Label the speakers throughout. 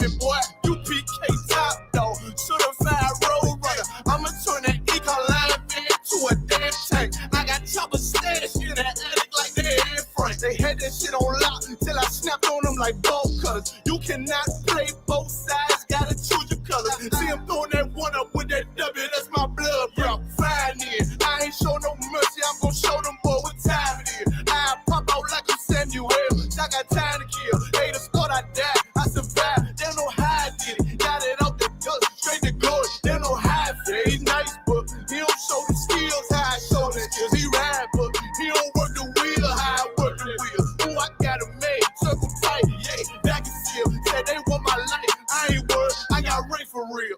Speaker 1: baby boy. You PK top dog, certified road runner. I'ma turn that eco-line into a damn tank. I got choppers stashed in that attic like they Air Frank. They had that shit on lock until I snapped on them like bolt cutters. You cannot play both sides, gotta choose your colors. See him throwing that one up with that W, that's my blood, bro. Fine in. I ain't show no mercy, I'm gonna show them boy what time it is. I pop out like I'm Samuel. I got time to kill. Hey, the start I died, I survived. They don't know how I did it. Got it out the dust, straight to glory. They don't know how I feel. He's nice, but he don't show the skills how I show the skills. He ride, but he don't work the wheel how I work the wheel. Ooh, I got him made, circle tight, yeah, back and seal. Said they want my life, I ain't worried, I got Ray for real.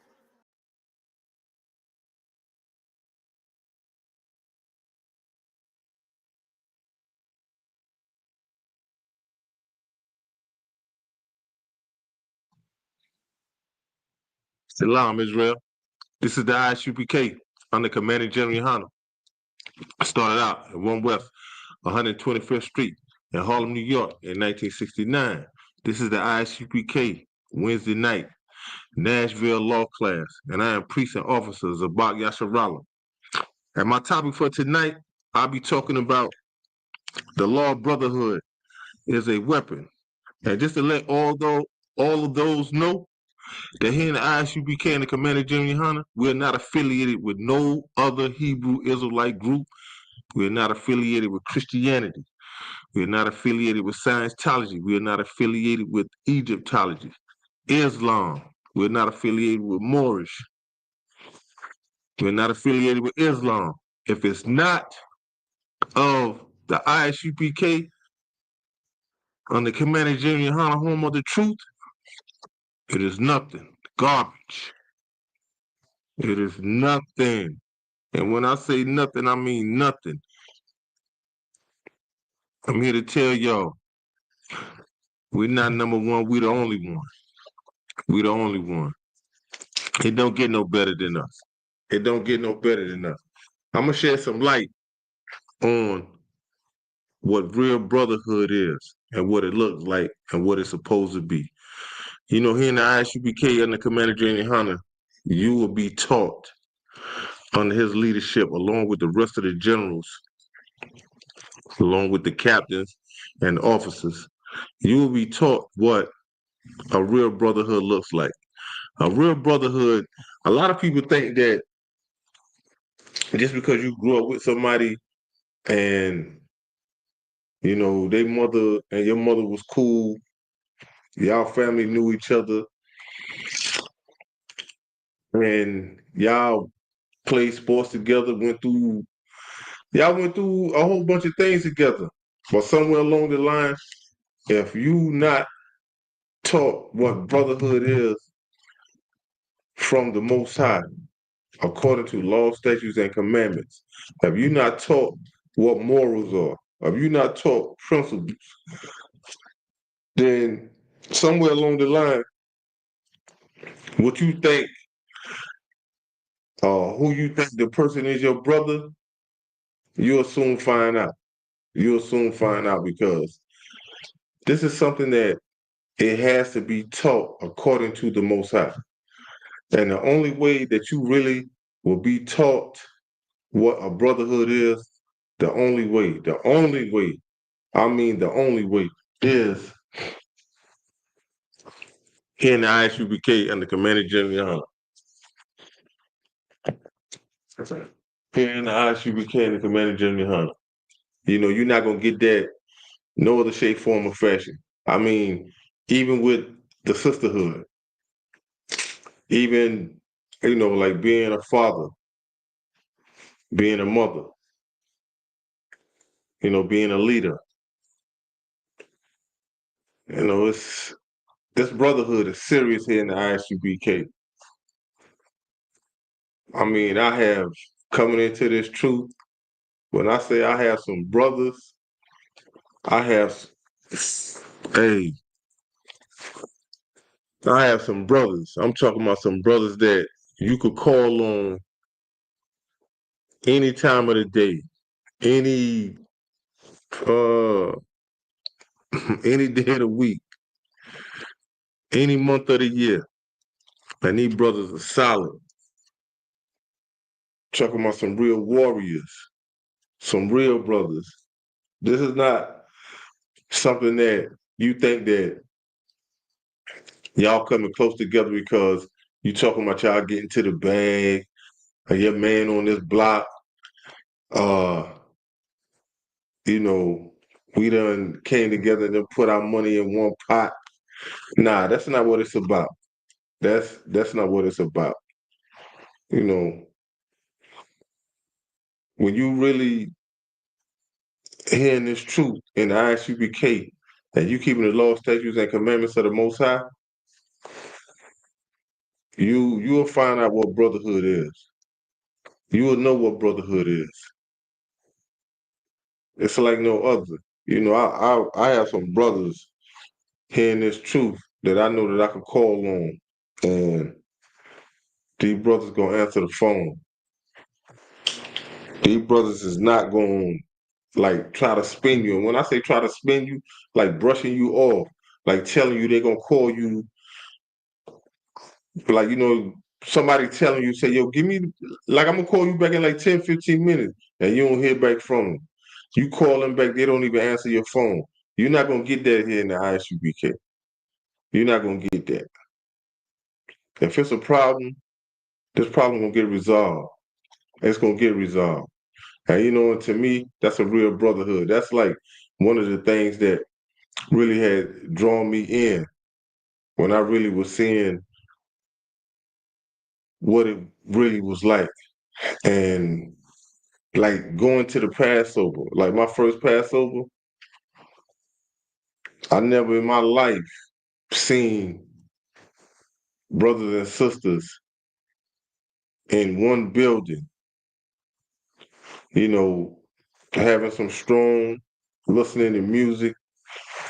Speaker 2: Salam, Israel. This is the ISUPK under Commander General Hunter. I started out at 1 West 125th Street in Harlem, New York in 1969. This is the ISUPK Wednesday night Nashville Law class, and I am Precinct Officer Zabak Yasharala. And my topic for tonight, I'll be talking about the law of brotherhood is a weapon. And just to let all of those know, that here in the ISUPK and the Commander General Hunter, we're not affiliated with no other Hebrew Israelite group. We're not affiliated with Christianity. We're not affiliated with Scientology. We're not affiliated with Egyptology, Islam. We're not affiliated with Moorish. We're not affiliated with Islam. If it's not of the ISUPK on the Commander General Hunter, home of the truth, it is nothing. Garbage. It is nothing. And when I say nothing, I mean nothing. I'm here to tell y'all, we're not number one, we're the only one. We're the only one. It don't get no better than us. It don't get no better than us. I'm going to shed some light on what real brotherhood is and what it looks like and what it's supposed to be. You know, here in the ISUPK under Commander General Hunter, you will be taught under his leadership along with the rest of the generals, along with the captains and officers. You will be taught what a real brotherhood looks like. A real brotherhood, a lot of people think that just because you grew up with somebody and, you know, their mother and your mother was cool, y'all family knew each other, and y'all played sports together, y'all went through a whole bunch of things together. But somewhere along the line, if you not taught what brotherhood is from the Most High, according to law, statutes, and commandments, if you not taught what morals are, if you not taught principles, then somewhere along the line, what you think, who you think the person is your brother, you'll soon find out. You'll soon find out because this is something that it has to be taught according to the Most High. And the only way that you really will be taught what a brotherhood is, the only way, I mean the only way, is here in the ISUPK under Commander General Hunter. Here in the ISUPK and the Commander General Hunter. You know, you're not going to get that no other shape, form, or fashion. I mean, even with the sisterhood, even, you know, like being a father, being a mother, you know, being a leader. You know, this brotherhood is serious here in the ISUPK. I mean, I have coming into this truth. When I say I have some brothers, I have, hey, I have some brothers. I'm talking about some brothers that you could call on any time of the day, any uh any day of the week. any month of the year. And these brothers are solid. Talking about some real warriors, some real brothers. This is not something that you think that y'all coming close together because you talking about y'all getting to the bag, or your man on this block, uh, you know, we done came together and then put our money in one pot. Nah, that's not what it's about. That's not what it's about. You know, when you really hearing this truth in the ISUPK and you keeping the law, statutes, and commandments of the Most High, you'll find out what brotherhood is. You will know what brotherhood is. It's like no other. You know, I have some brothers hearing this truth that I know that I can call on, and these brothers gonna answer the phone. These brothers is not going to like try to spin you. And when I say try to spin you, like brushing you off, like telling you they're gonna call you, like somebody telling you, say, yo, give me, like I'm gonna call you back in like 10, 15 minutes, and you don't hear back from them. You call them back, they don't even answer your phone. You're not gonna get that here in the ISUBK. You're not gonna get that. If it's a problem, this problem gonna get resolved. It's gonna get resolved. And to me, that's a real brotherhood. That's like one of the things that really had drawn me in when I really was seeing what it really was like. And like going to the Passover, like my first Passover, I never in my life seen brothers and sisters in one building, having some strong listening to music.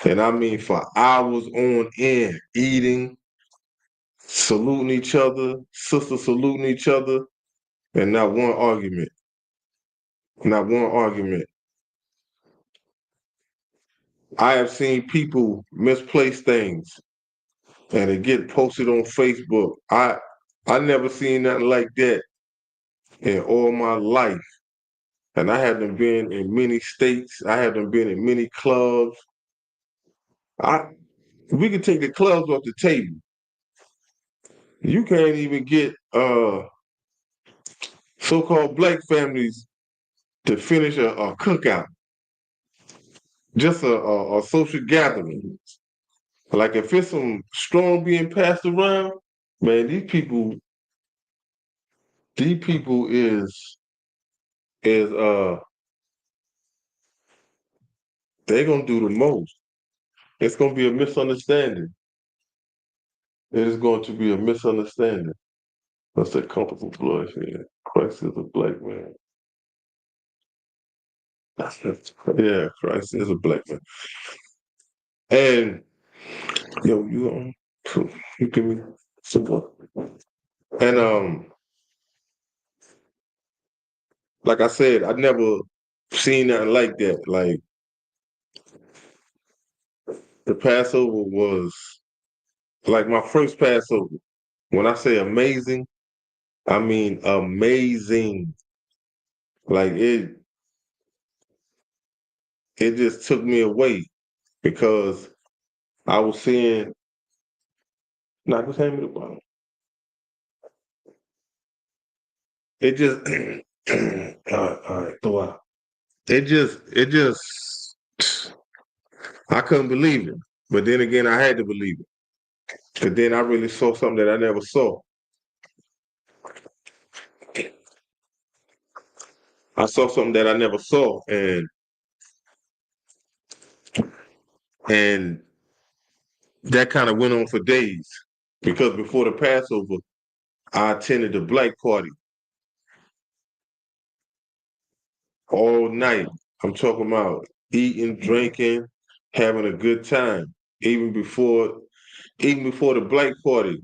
Speaker 2: And I mean for hours on end, eating, saluting each other, sisters saluting each other, and not one argument. Not one argument. I have seen people misplace things and it get posted on Facebook. I never seen nothing like that in all my life. And I haven't been in many states. I haven't been in many clubs. We can take the clubs off the table. You can't even get so-called black families to finish a cookout, just a social gathering. Like if it's some strong being passed around, man, these people is they're gonna do the most. It's gonna be a misunderstanding. It is going to be a misunderstanding. That's that comfortable blood here. Christ is a black man. Yeah, Christ is a black man. And yo, you give me some more. And like I said, I never seen nothing like that. Like the Passover was like my first Passover. When I say amazing, I mean amazing. Like it just took me away because I was seeing not just hand me the bottle. It just all right, throw out. It just I couldn't believe it. But then again I had to believe it. Cause then I really saw something that I never saw. I saw something that I never saw and that kind of went on for days. Because before the Passover, I attended the black party all night. I'm talking about eating, drinking, having a good time. Even before the black party,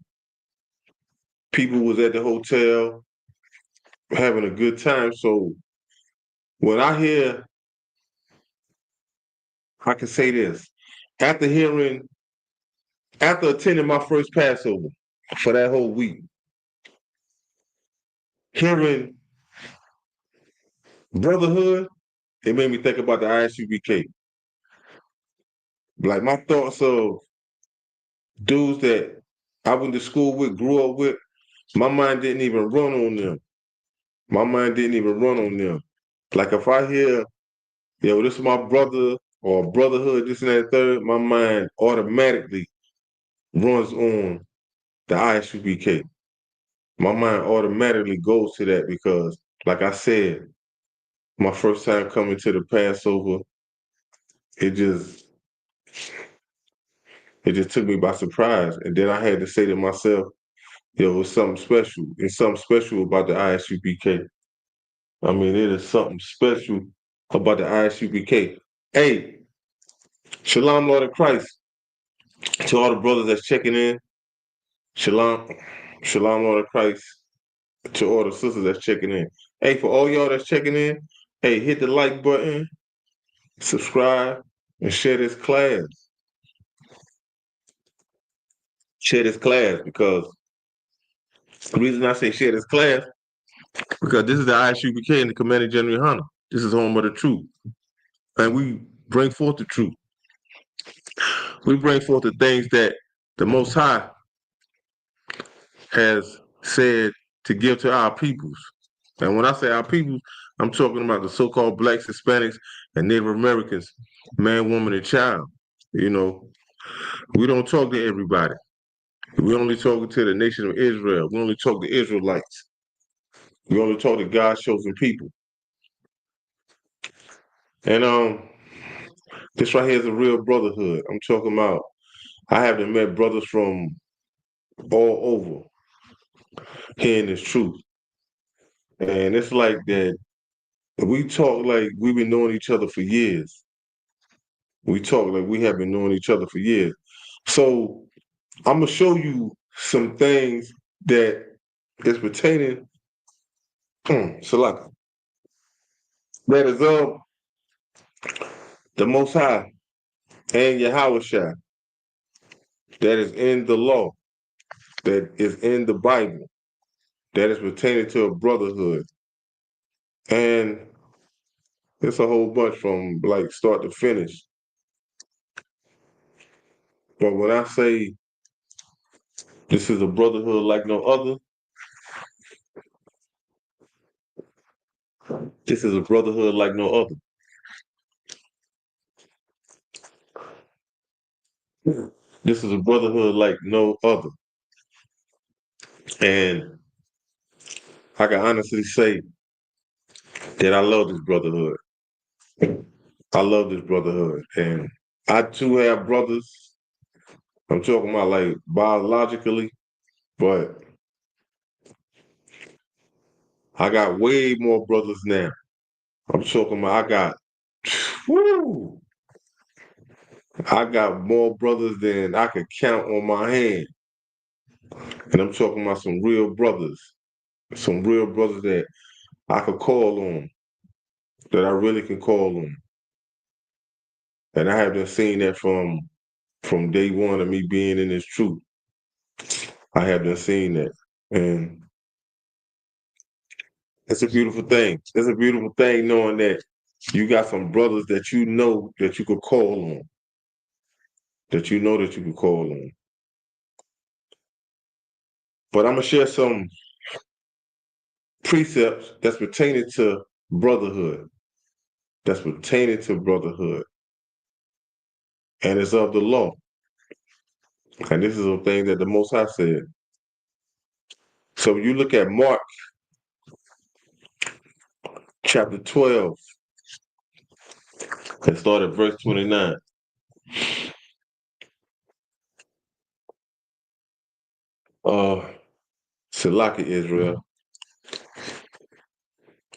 Speaker 2: people was at the hotel having a good time. So when I can say this, after hearing after attending my first Passover for that whole week, hearing Brotherhood, it made me think about the ISUBK. Like my thoughts of dudes that I went to school with, grew up with, my mind didn't even run on them. My mind didn't even run on them. Like if I hear, yo, this is my brother or brotherhood, this and that third, my mind automatically runs on the ISUBK. My mind automatically goes to that because, like I said, my first time coming to the Passover, it just it just took me by surprise. And then I had to say to myself, yo, it's something special. It's something special about the ISUBK. I mean, it is something special about the ISUBK. Hey, Shalom, Lord of Christ, to all the brothers that's checking in. Shalom, Shalom, Lord of Christ, to all the sisters that's checking in. Hey, for all y'all that's checking in, hey, hit the like button, subscribe, and share this class. Share this class because the reason I say share this class, because this is the ISUBK and the Commander General Hunter. This is home of the truth. And we bring forth the truth. We bring forth the things that the Most High has said to give to our peoples. And when I say our peoples, I'm talking about the so-called blacks, Hispanics, and Native Americans, man, woman, and child. You know, we don't talk to everybody. We only talk to the nation of Israel. We only talk to Israelites. We only talk to God's chosen people. And this right here is a real brotherhood. I'm talking about I haven't met brothers from all over hearing this truth. And it's like that we talk like we've been knowing each other for years. We talk like we have been knowing each other for years. So I'm gonna show you some things that is pertaining, Salaka, that is of the Most High and Yahweh Shai, that is in the law, that is in the Bible, that is pertaining to a brotherhood. And it's a whole bunch from like start to finish. But when I say this is a brotherhood like no other, this is a brotherhood like no other. This is a brotherhood like no other. And I can honestly say that I love this brotherhood. I love this brotherhood. And I too have brothers. I'm talking about like biologically, but I got way more brothers now. I'm talking about woo, I got more brothers than I could count on my hand. And I'm talking about some real brothers that I could call on, that I really can call on. And I have been seeing that from day one of me being in this truth. I have been seeing that. And it's a beautiful thing. It's a beautiful thing knowing that you got some brothers that you know that you could call on. That you know that you could call on. But I'm gonna share some precepts that's pertaining to brotherhood. That's pertaining to brotherhood. And it's of the law. And this is a thing that the Most High said. So when you look at Mark chapter 12 and start at verse 29. Salaki Israel.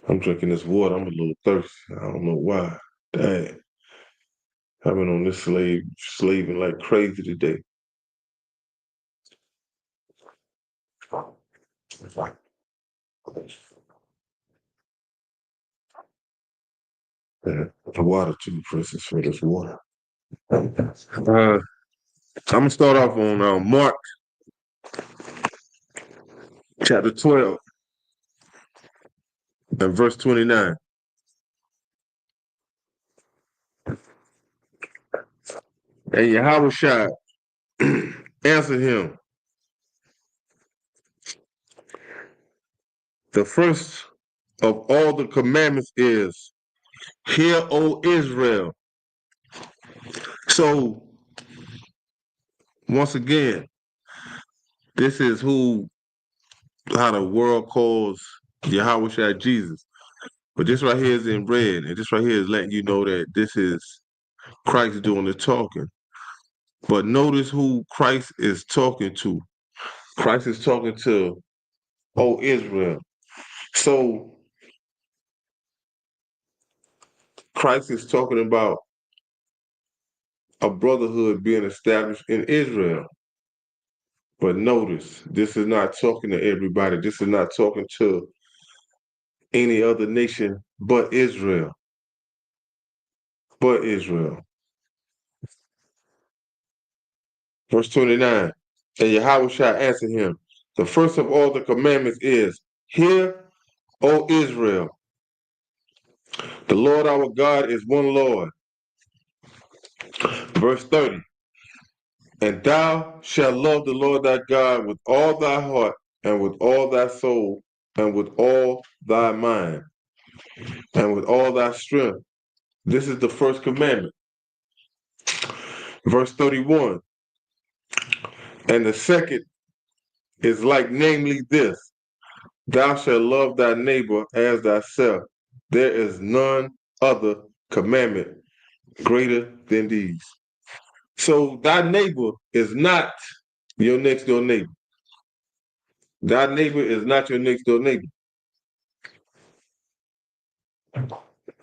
Speaker 2: I'm drinking this water. I'm a little thirsty. I don't know why. Dang. I've been on this slaving like crazy today. The water too, princess, for this water. I'm gonna start off on Mark chapter 12 and verse 29. And Yahushua answered him, the first of all the commandments is, hear, O Israel. So, once again, this is how the world calls Yahushua Jesus. But this right here is in red, and this right here is letting you know that this is Christ doing the talking. But notice who Christ is talking to. Christ is talking to, O Israel. So Christ is talking about a brotherhood being established in Israel. But notice, this is not talking to everybody. This is not talking to any other nation but Israel. But Israel. Verse 29. And Yahushua answered him, the first of all the commandments is, hear, O Israel, the Lord our God is one Lord. Verse 30. And thou shalt love the Lord thy God with all thy heart, and with all thy soul, and with all thy mind, and with all thy strength. This is the first commandment. Verse 31. And the second is like, namely this, thou shalt love thy neighbor as thyself. There is none other commandment greater than these. So thy neighbor is not your next door neighbor. Thy neighbor is not your next door neighbor.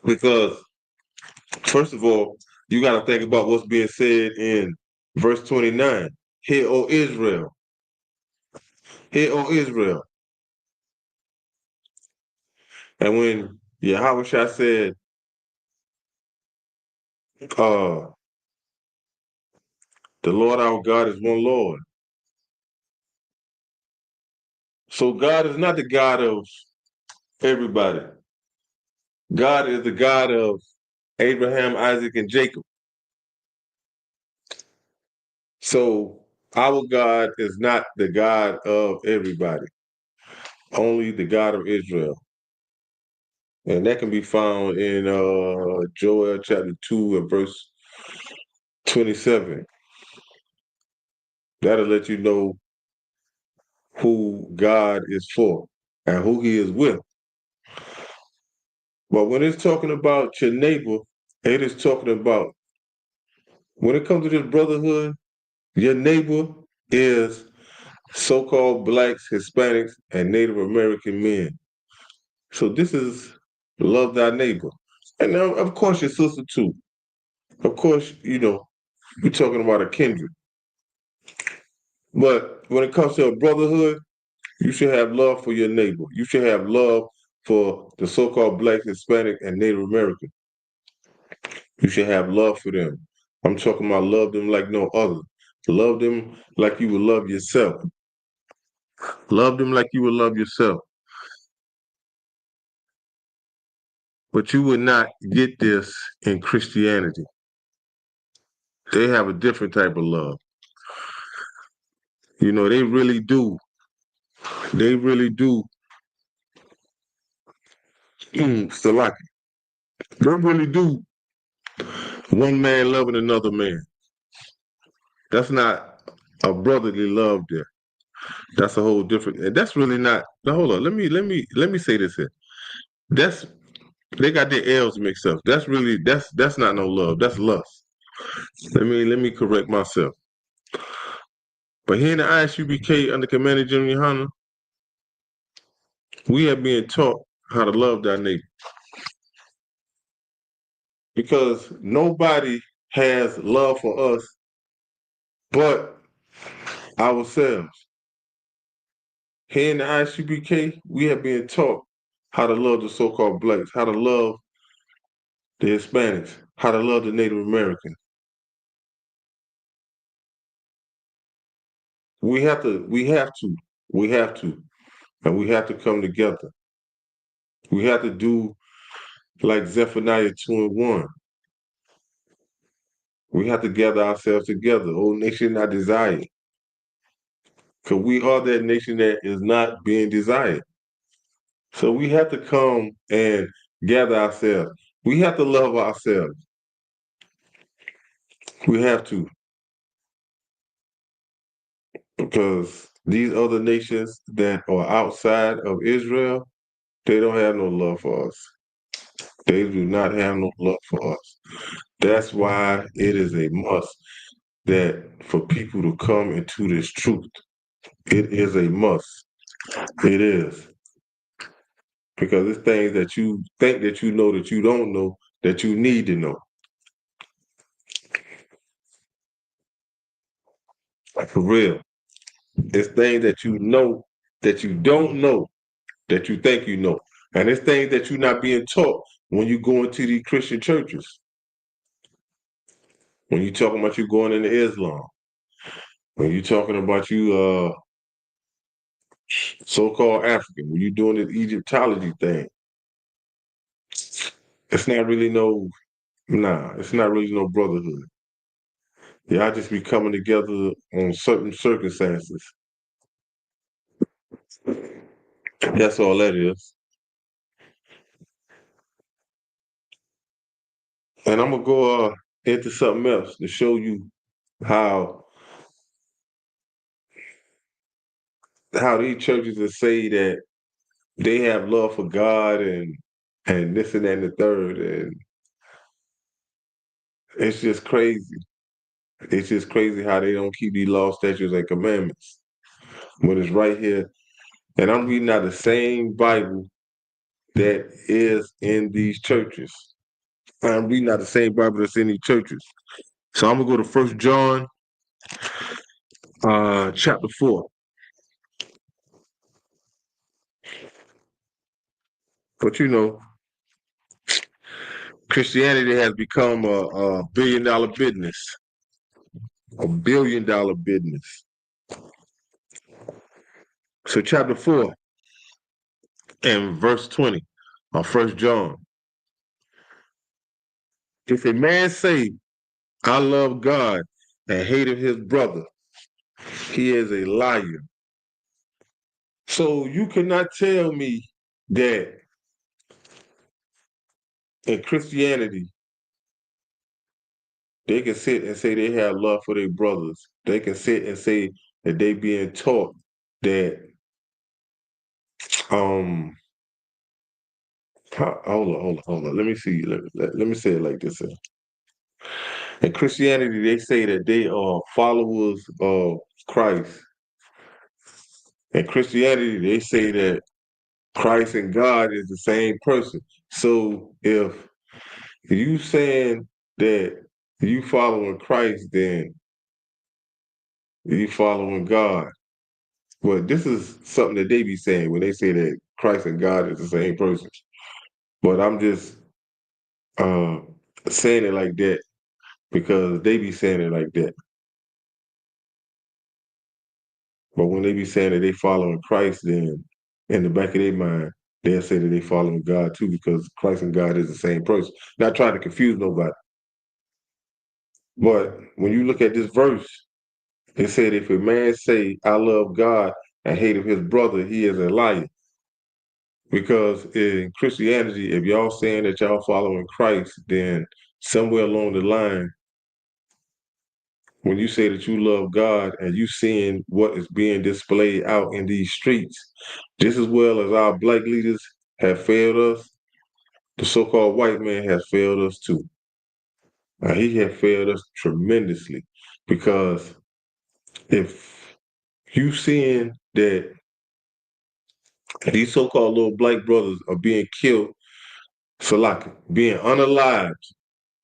Speaker 2: Because, first of all, you got to think about what's being said in verse 29. Hear, O Israel. Hear, O Israel. And when Yahushua said, the Lord our God is one Lord. So God is not the God of everybody. God is the God of Abraham, Isaac, and Jacob. So our God is not the God of everybody, only the God of Israel. And that can be found in Joel chapter 2 and verse 27. That'll let you know who God is for and who he is with. But when it's talking about your neighbor, it is talking about, when it comes to this brotherhood, your neighbor is so-called blacks, Hispanics, and Native American men. So this is love thy neighbor. And now, of course, your sister too. Of course, we're talking about a kindred. But when it comes to a brotherhood, you should have love for your neighbor. You should have love for the so-called black, Hispanic, and Native American. You should have love for them. I'm talking about love them like no other. Love them like you would love yourself. Love them like you would love yourself. But you would not get this in Christianity. They have a different type of love. They really do. They really do. Salaki. They really do. One man loving another man. That's not a brotherly love there. That's a whole different. And that's really not. Now hold on. Let me say this here. That's They got their L's mixed up. That's not no love. That's lust. Let me correct myself. But here in the ISUBK under Commander Jimmy Hunter, we are being taught how to love thy neighbor. Because nobody has love for us but ourselves. Here in the ISUBK, we have been taught how to love the so-called blacks, how to love the Hispanics, how to love the Native Americans. we have to, we have to, and we have to come together. We have to do like Zephaniah 2:1. We have to gather ourselves together. O nation I desire. Because we are that nation that is not being desired. So we have to come and gather ourselves. We have to love ourselves. We have to. Because these other nations that are outside of Israel, they don't have no love for us. They do not have no love for us. That's why it is a must that for people to come into this truth. It is a must. It is. Because it's things that you think that you don't know that you need to know. Like for real. It's things that you know that you don't know that you think you know. And it's things that you're not being taught when you go into these Christian churches. When you're talking about you going into Islam. When you're talking about you so-called African, when you're doing this Egyptology thing. It's not really it's not really no brotherhood. Y'all just be coming together on certain circumstances. That's all that is. And I'm gonna go into something else to show you how these churches that say that they have love for God and this and that and the third, and it's just crazy. It's just crazy how they don't keep these laws, statutes, and commandments when it's right here. And I'm reading out the same Bible that is in these churches. I'm reading out the same Bible that's in these churches. So I'm gonna go to First John, chapter 4. But Christianity has become a billion-dollar business, a billion-dollar business. So chapter 4 and verse 20 of First John. If a man say, I love God and hated his brother, he is a liar. So you cannot tell me that in Christianity, they can sit and say they have love for their brothers. They can sit and say that they being taught that hold on. Let me see. Let me say it like this. In Christianity, they say that they are followers of Christ. In Christianity, they say that Christ and God is the same person. So if you saying that you following Christ, then you following God. But this is something that they be saying when they say that Christ and God is the same person. But I'm just uh, saying it like that because they be saying it like that. But when they be saying that they following Christ, then in the back of their mind, they'll say that they following God too because Christ and God is the same person. Not trying to confuse nobody. But when you look at this verse, it said, if a man say, I love God and hate his brother, he is a liar. Because in Christianity, if y'all saying that y'all following Christ, then somewhere along the line, when you say that you love God and you seeing what is being displayed out in these streets, just as well as our black leaders have failed us, the so-called white man has failed us too. He has failed us tremendously because if you seeing that these so-called little black brothers are being killed, being unalived,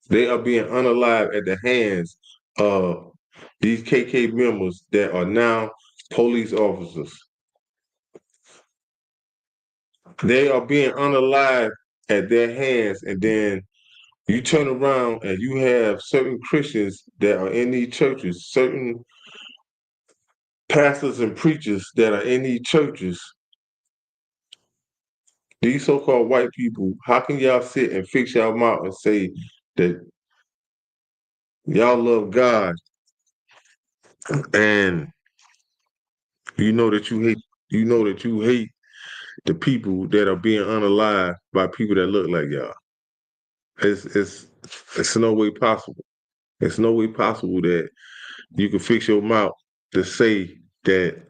Speaker 2: they are being unalived at the hands of these KK members that are now police officers. They are being unalived at their hands, and then you turn around and you have certain Christians that are in these churches, certain pastors and preachers that are in these churches, these so-called white people, how can y'all sit and fix y'all mouth and say that y'all love God and you hate the people that are being unalived by people that look like y'all? It's no way possible. It's no way possible that you can fix your mouth to say that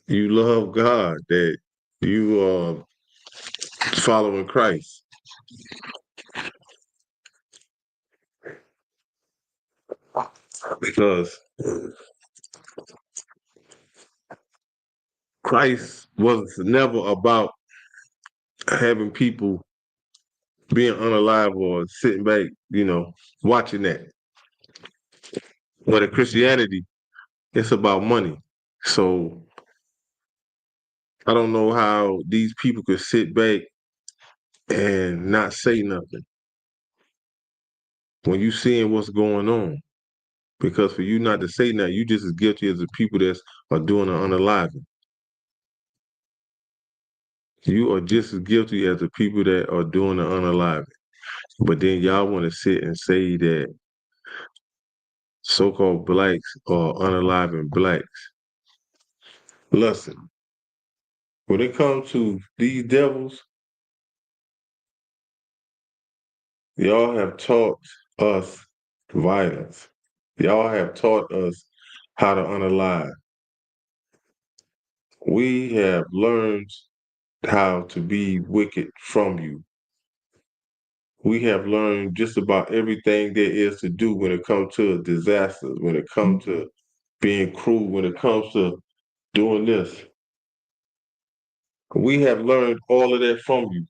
Speaker 2: you love God, that you are following Christ. Because Christ was never about having people being unalive or sitting back, watching that. But in Christianity, it's about money. So I don't know how these people could sit back and not say nothing when you seeing what's going on. Because for you not to say nothing, you just as guilty as the people that are doing the unaliving. You are just as guilty as the people that are doing the unaliving. But then y'all want to sit and say that so-called blacks are unaliving blacks. Listen, when it comes to these devils, y'all have taught us violence. Y'all have taught us how to unalive. We have learned how to be wicked from you. We have learned just about everything there is to do when it comes to disasters, when it comes to being cruel, when it comes to doing this. We have learned all of that from you.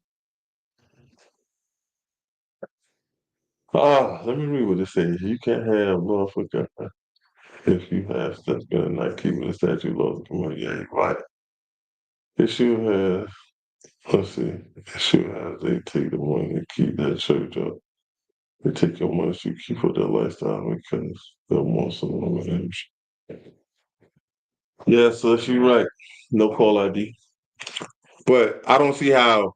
Speaker 2: Let me read what it says. You can't have motherfucker if you have steps been a night keeping the statue laws of money. Yeah, right. It should have, let's see, it should have, they take the money and keep that church up. They take your money so you keep up that lifestyle because they'll want some of them. Yeah, so you're right. No call ID. But I don't see how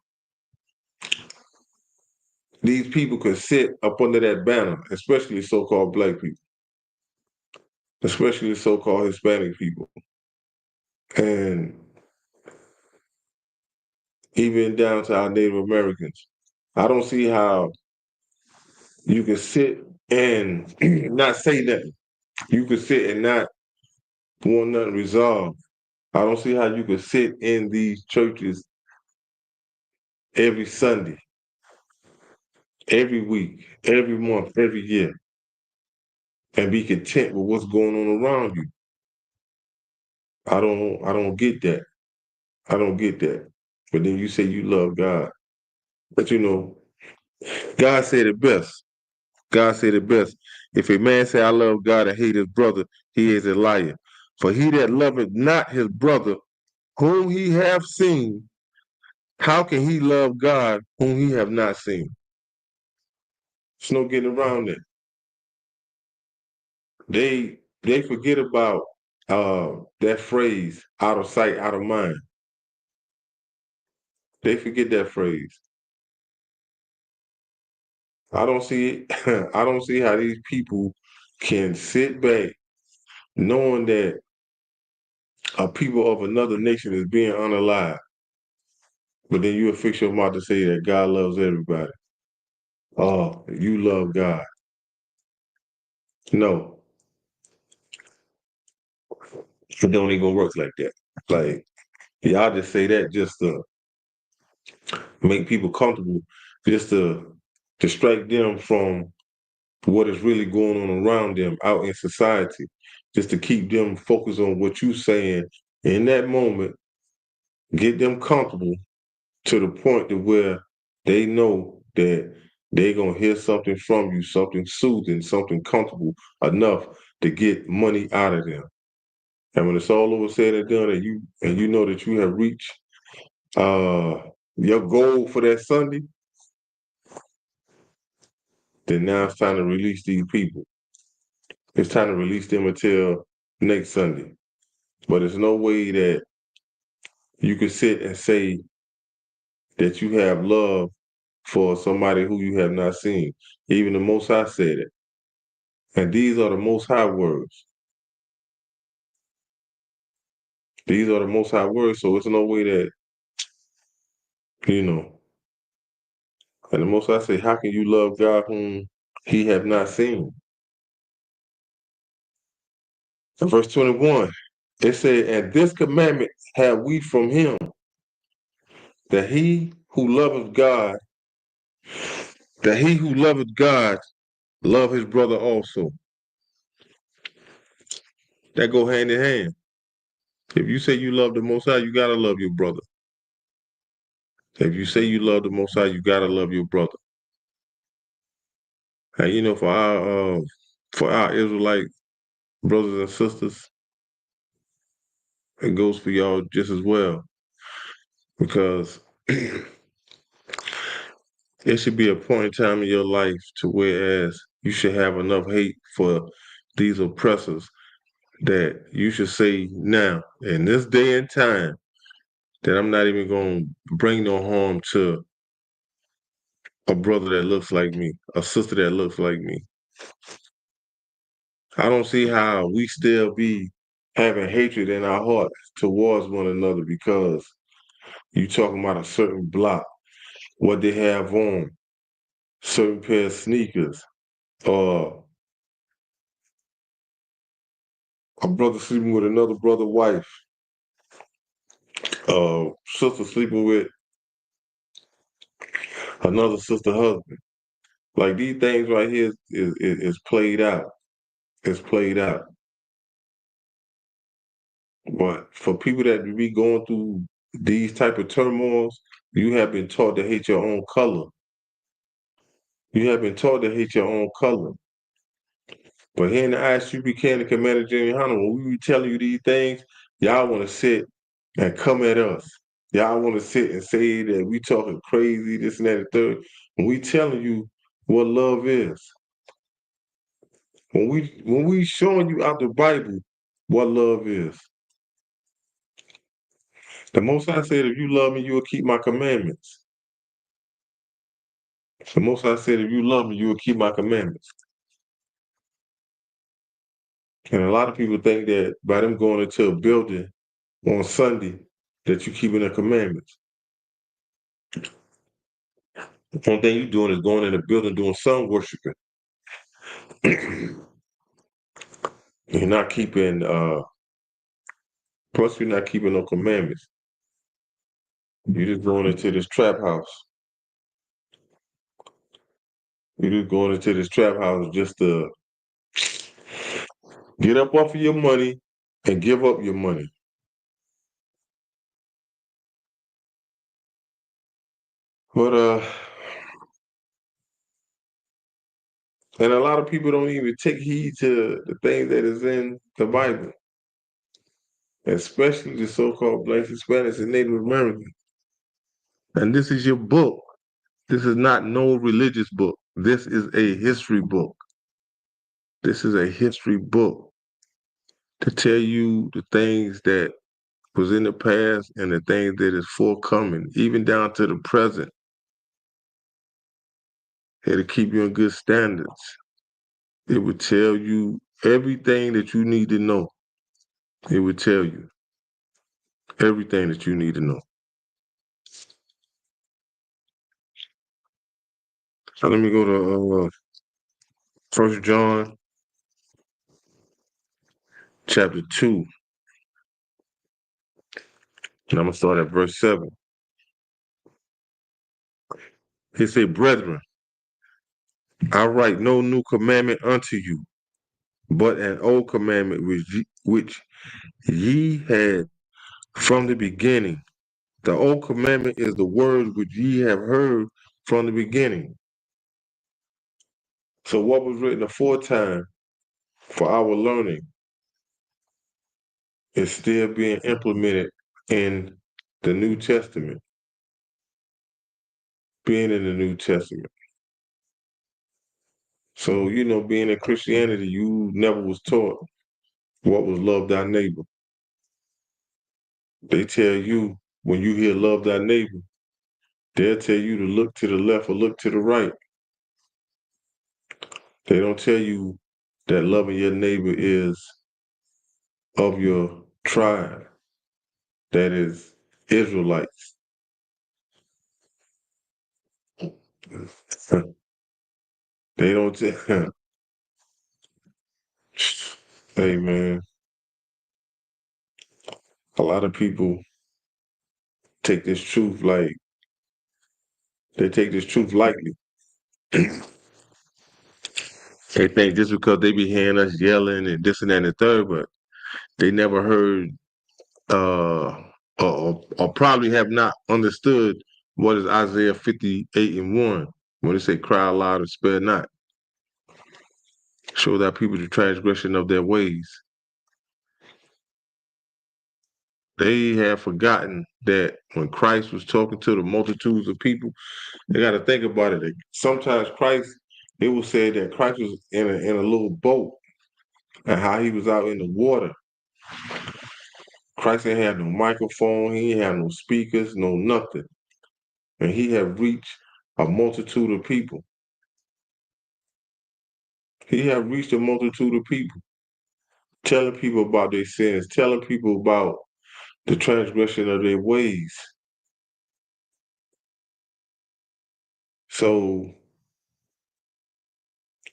Speaker 2: these people could sit up under that banner, especially so-called black people, especially so-called Hispanic people, and even down to our Native Americans. I don't see how you can sit and not say nothing. You could sit and not want nothing resolved. I don't see how you could sit in these churches every Sunday, every week, every month, every year, and be content with what's going on around you. I don't get that. I don't get that. But then you say you love God. But God said it best. God said it best. If a man say I love God and hate his brother, he is a liar. For he that loveth not his brother, whom he have seen, how can he love God whom he have not seen? There's no getting around it. They forget about that phrase, out of sight, out of mind. They forget that phrase. I don't see it. I don't see how these people can sit back knowing that a people of another nation is being unalive, but then you affix your mouth to say that God loves everybody. Oh, you love God. No, it don't even work like that. Like, y'all just say that just to make people comfortable, just to distract them from what is really going on around them out in society, just to keep them focused on what you're saying in that moment, get them comfortable to the point to where they know that they're gonna hear something from you, something soothing, something comfortable enough to get money out of them. And when it's all over said and done, and you know that you have reached your goal for that Sunday, then now it's time to release these people. It's time to release them until next Sunday. But there's no way that you can sit and say that you have love for somebody who you have not seen. Even the Most High said it. And these are the Most High words. These are the Most High words, so it's no way that, you know, and the Most High say, how can you love God whom he have not seen? In verse 21, it said, and this commandment have we from him, that he who loveth God, that he who loveth God, love his brother also. That go hand in hand. If you say you love the Most High, you gotta love your brother. If you say you love the Most High, you gotta love your brother. And you know, for our Israelite brothers and sisters, it goes for y'all just as well. Because it should be a point in time in your life to whereas you should have enough hate for these oppressors that you should say now, in this day and time, that I'm not even going to bring no harm to a brother that looks like me, a sister that looks like me. I don't see how we still be having hatred in our hearts towards one another because you talking about a certain block, what they have on, certain pair of sneakers, or a brother sleeping with another brother wife, sister sleeping with another sister husband. Like these things right here is played out. It's played out. But for people that be going through these type of turmoils, you have been taught to hate your own color. You have been taught to hate your own color. But here in the ISUPK and the Commander General Hunter, when we be telling you these things, y'all want to sit and come at us. Y'all want to sit and say that we talking crazy, this and that and third. When we telling you what love is. When we showing you out the Bible what love is. The Most High said, if you love me, you will keep my commandments. The Most High said, if you love me, you will keep my commandments. And a lot of people think that by them going into a building on Sunday, that you're keeping the commandments. The only thing you're doing is going in the building doing sun worshiping. You're not keeping, plus you're not keeping no commandments. You're just going into this trap house. You're just going into this trap house just to get up off of your money and give up your money. But and a lot of people don't even take heed to the things that is in the Bible, especially the so-called Blacks, Hispanics, and Native Americans. And this is your book. This is not no religious book. This is a history book. This is a history book to tell you the things that was in the past and the things that is forthcoming, even down to the present. Here to keep you in good standards. It would tell you everything that you need to know. It would tell you everything that you need to know. So let me go to 1 John chapter 2. And I'm going to start at verse 7. He said, brethren, I write no new commandment unto you, but an old commandment which ye had from the beginning. The old commandment is the word which ye have heard from the beginning. So what was written aforetime for our learning is still being implemented in the New Testament, being in the New Testament. So, being in Christianity, you never was taught what was love thy neighbor. They tell you when you hear love thy neighbor, they'll tell you to look to the left or look to the right. They don't tell you that loving your neighbor is of your tribe, that is Israelites. They don't tell. Hey man, a lot of people take this truth like they take this truth lightly. They think just because they be hearing us yelling and this and that and the third, but they never heard or probably have not understood what is Isaiah 58:1 when it say cry aloud and spare not. Show that people the transgression of their ways. They have forgotten that when Christ was talking to the multitudes of people, they got to think about it. Sometimes Christ, it was said that Christ was in a little boat and how he was out in the water. Christ ain't had no microphone, he ain't had no speakers, no nothing. And he had reached a multitude of people. He had reached a multitude of people, telling people about their sins, telling people about the transgression of their ways. So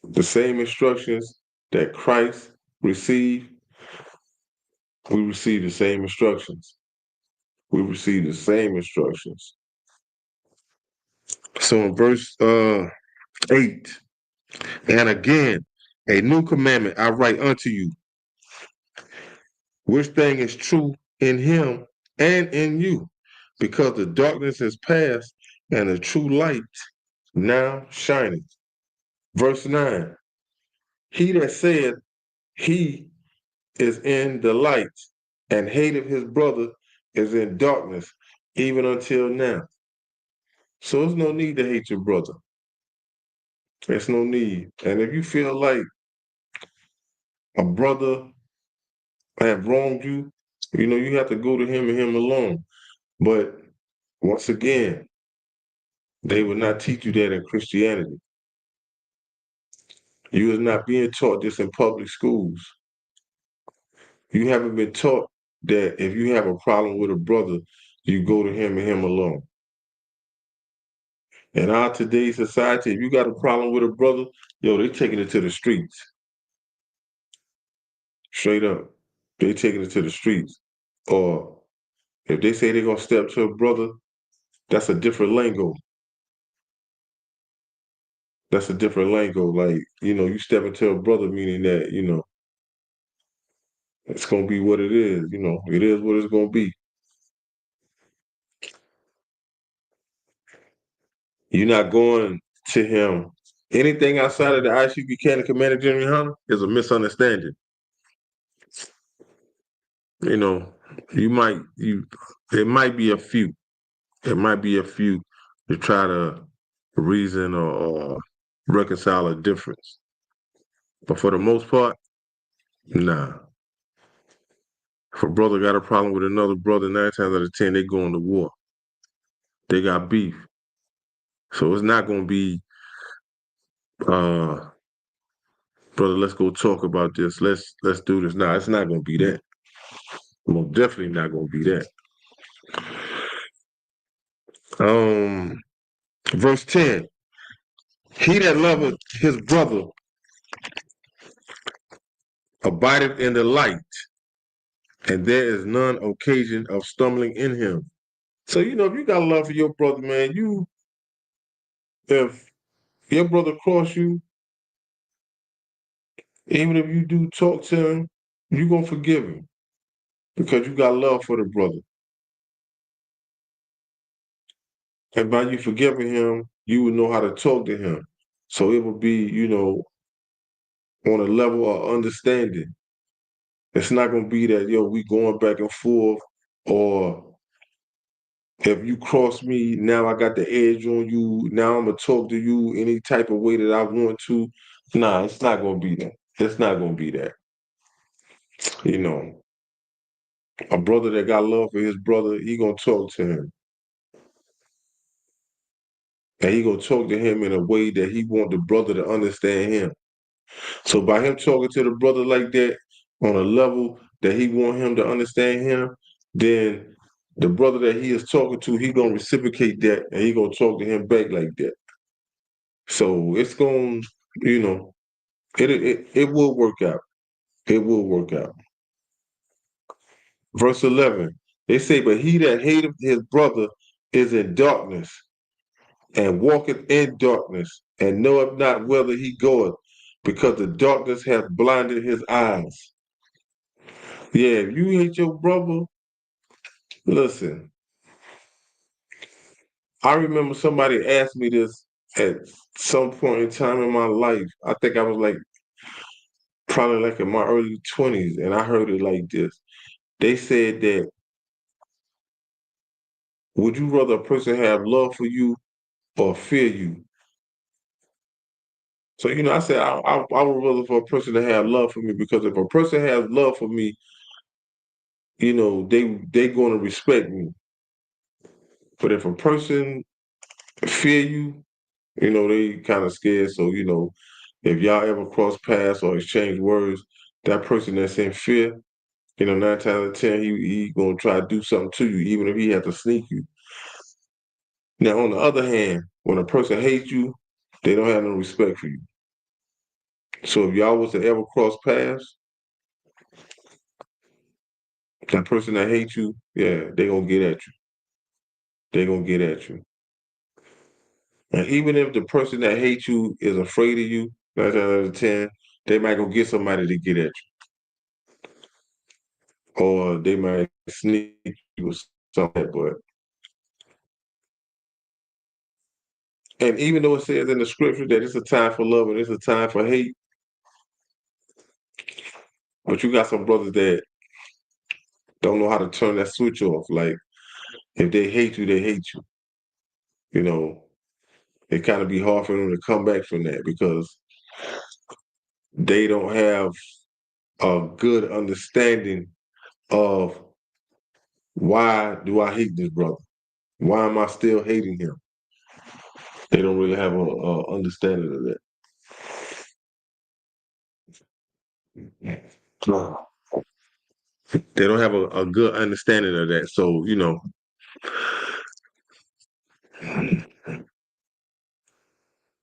Speaker 2: the same instructions that Christ received, we receive the same instructions. We receive the same instructions. So in verse 8, and again, a new commandment I write unto you, which thing is true in him and in you, because the darkness is past and the true light now shining. Verse 9, he that said he is in the light and hateth his brother is in darkness, even until now. So there's no need to hate your brother. There's no need. And if you feel like a brother have wronged you, you have to go to him and him alone. But once again, they will not teach you that in Christianity. You is not being taught this in public schools. You haven't been taught that if you have a problem with a brother, you go to him and him alone. In our today's society, if you got a problem with a brother, they taking it to the streets. Straight up. They taking it to the streets. Or if they say they're gonna step to a brother, that's a different lingo. That's a different lingo. Like, you step into a brother meaning that, it's gonna be what it is, it is what it's gonna be. You're not going to him. Anything outside of the ICP and Commander General Hunter is a misunderstanding. You know, it might be a few. It might be a few to try to reason or reconcile a difference. But for the most part, nah. If a brother got a problem with another brother, 9 times out of 10, they going to war. They got beef. So it's not gonna be brother, let's go talk about this. Let's do this. Nah, it's not gonna be that. Well, definitely not gonna be that. Verse 10. He that loveth his brother abideth in the light, and there is none occasion of stumbling in him. So, if you got love for your brother, man, if your brother cross you, even if you do talk to him, you gonna forgive him because you got love for the brother. And by you forgiving him, you will know how to talk to him. So it will be, on a level of understanding. It's not gonna be that, we going back and forth, or if you cross me, now I got the edge on you, now I'm gonna talk to you any type of way that I want to. Nah, it's not gonna be that. It's not gonna be that. You know, a brother that got love for his brother, he gonna talk to him. And he gonna talk to him in a way that he want the brother to understand him. So by him talking to the brother like that on a level that he want him to understand him, then the brother that he is talking to, he gonna reciprocate that and he gonna talk to him back like that. So it's gonna, you know, it will work out. It will work out. Verse 11, they say, but he that hateth his brother is in darkness and walketh in darkness and knoweth not whither he goeth, because the darkness hath blinded his eyes. Yeah, if you hate your brother, listen. I remember somebody asked me this at some point in time in my life. I think I was like probably like in my early 20s, and I heard it like this. They said that would you rather a person have love for you or fear you? So I said I would rather for a person to have love for me, because if a person has love for me, they going to respect me. But if a person fear you, they kind of scared. So if y'all ever cross paths or exchange words, that person that's in fear, 9 times out of 10, he gonna try to do something to you, even if he has to sneak you. Now, on the other hand, when a person hates you, they don't have no respect for you. So if y'all was to ever cross paths, that person that hates you, yeah, they gonna get at you. They gonna get at you. And even if the person that hates you is afraid of you, 9 times out of 10, they might go get somebody to get at you, or they might sneak you or something. But and even though it says in the scripture that it's a time for love and it's a time for hate, but you got some brothers that don't know how to turn that switch off. Like if they hate you, they hate you. You know, it kind of be hard for them to come back from that because they don't have a good understanding of why do I hate this brother? Why am I still hating him? They don't really have a understanding of that. They don't have a good understanding of that. So,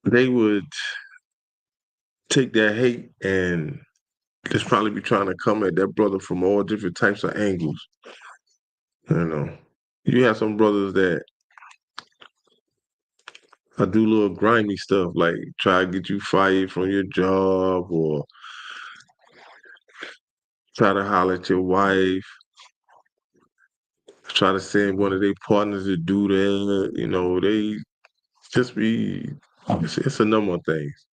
Speaker 2: they would take that hate and just probably be trying to come at that brother from all different types of angles. You know, you have some brothers that do little grimy stuff, like try to get you fired from your job or try to holler at your wife, try to send one of their partners to do that. They just be, it's a number of things.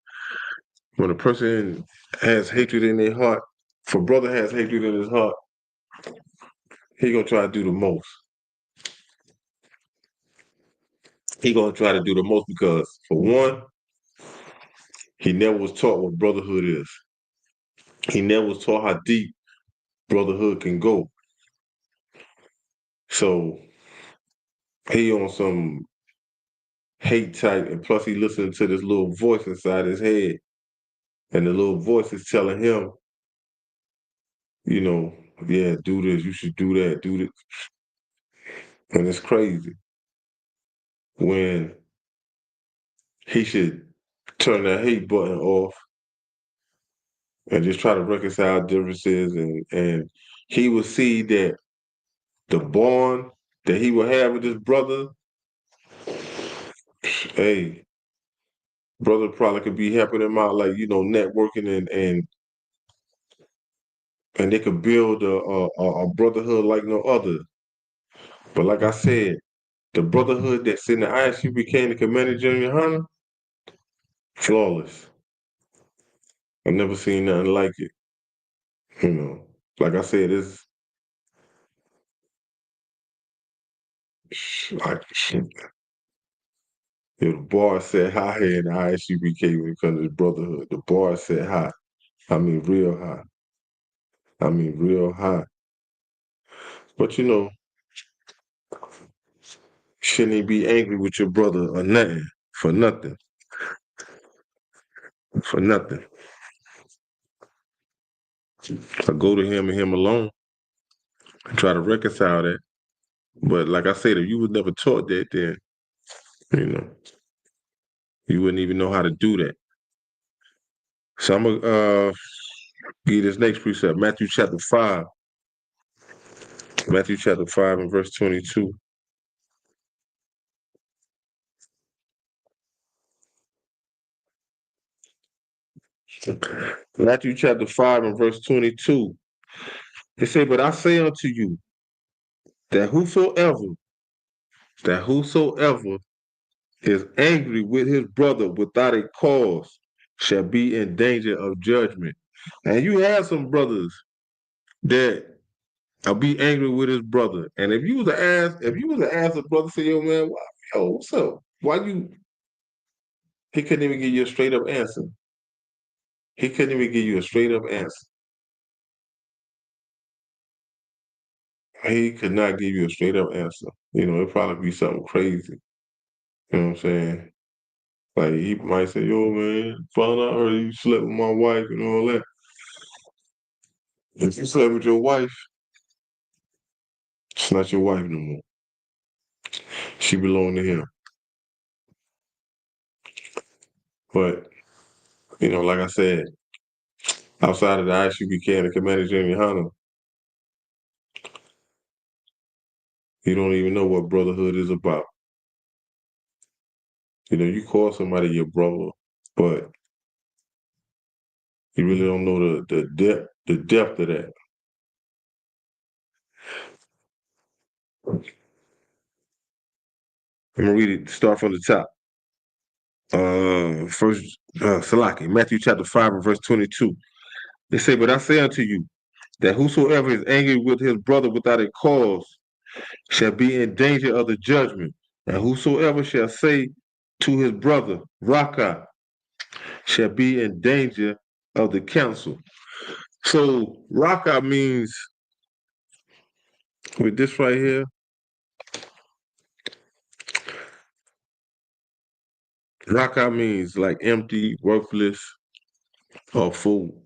Speaker 2: When a person has hatred in their heart, if a brother has hatred in his heart, he gonna try to do the most. He gonna try to do the most because, for one, he never was taught what brotherhood is. He never was taught how deep brotherhood can go. So he on some hate type, and plus he listening to this little voice inside his head, and the little voice is telling him, you know, yeah, do this, you should do that, do this. And it's crazy when he should turn that hate button off and just try to reconcile differences, and he will see that the bond that he will have with his brother, hey, brother probably could be helping him out, like networking, and they could build a brotherhood like no other. But like I said, the brotherhood that's in the ISU became the Commander Junior Hunter, flawless. I've never seen nothing like it. Like I said, it's like the bar set high here in the ISUBK when it comes to brotherhood. The bar set high. I mean, real high. I mean, real high. But shouldn't he be angry with your brother or nothing? For nothing. For nothing. I go to him and him alone and try to reconcile that. But like I said, if you was never taught that, then you know you wouldn't even know how to do that. So I'm gonna give you this next precept, Matthew chapter 5. Matthew chapter 5 and verse 22. Matthew chapter 5 and verse 22. It say, but I say unto you that whosoever is angry with his brother without a cause shall be in danger of judgment. And you have some brothers that will be angry with his brother. And if you was to ask a brother, say, yo man, what's up? Why you he couldn't even give you a straight up answer. He couldn't even give you a straight up answer. He could not give you a straight up answer. It'd probably be something crazy. You know what I'm saying? Like he might say, yo man, found out early you slept with my wife and all that. If you slept with your wife, it's not your wife no more. She belonged to him. But, like I said, outside of the ISUPK and the Commander Junior Hunter, you don't even know what brotherhood is about. You call somebody your brother, but you really don't know the depth of that. I'm gonna read it, start from the top. First, Salaki, Matthew chapter 5 and verse 22. They say, but I say unto you, that whosoever is angry with his brother without a cause shall be in danger of the judgment. And whosoever shall say to his brother, Raka, shall be in danger of the council. So Raka means, with this right here, Raka means like empty, worthless, or full.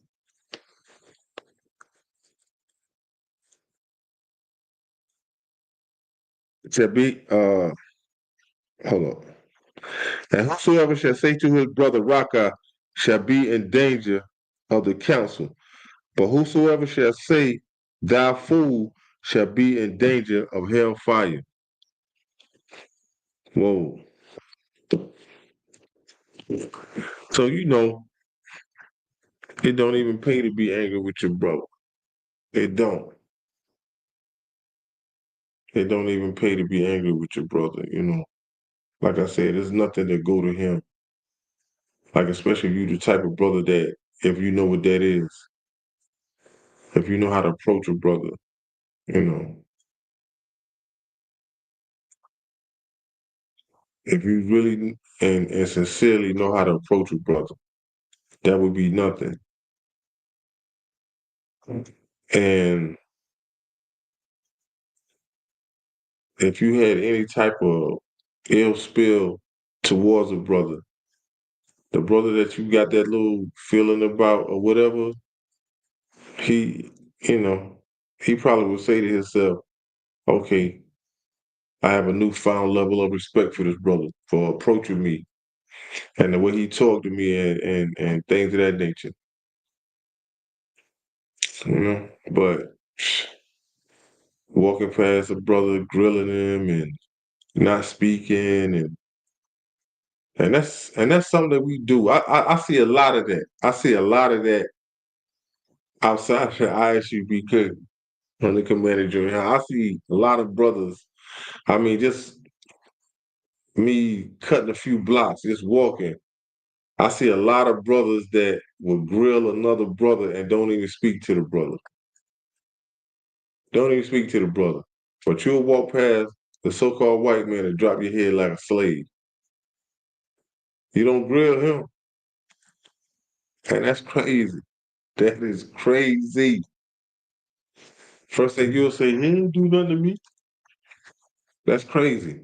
Speaker 2: Shall be, hold on. And whosoever shall say to his brother Raka shall be in danger of the council. But whosoever shall say, thou fool, shall be in danger of hell fire. Whoa. So it don't even pay to be angry with your brother. It don't. It don't even pay to be angry with your brother. Like I said, there's nothing that go to him. Like especially if you the type of brother that if you know what that is, if you know how to approach a brother, you know, if you really and sincerely know how to approach a brother, that would be nothing. And if you had any type of ill spill towards a brother, the brother that you got that little feeling about or whatever, he, you know, he probably would say to himself, okay, I have a newfound level of respect for this brother for approaching me and the way he talked to me and things of that nature. But walking past a brother, grilling him and not speaking and that's something that we do. I see a lot of that. I see a lot of that outside the ISUBK on the commander joint. I see a lot of brothers. I mean, just me cutting a few blocks, just walking. I see a lot of brothers that will grill another brother and don't even speak to the brother. Don't even speak to the brother. But you'll walk past the so-called white man and drop your head like a slave. You don't grill him. And that's crazy. That is crazy. First thing you'll say, he didn't do nothing to me. That's crazy.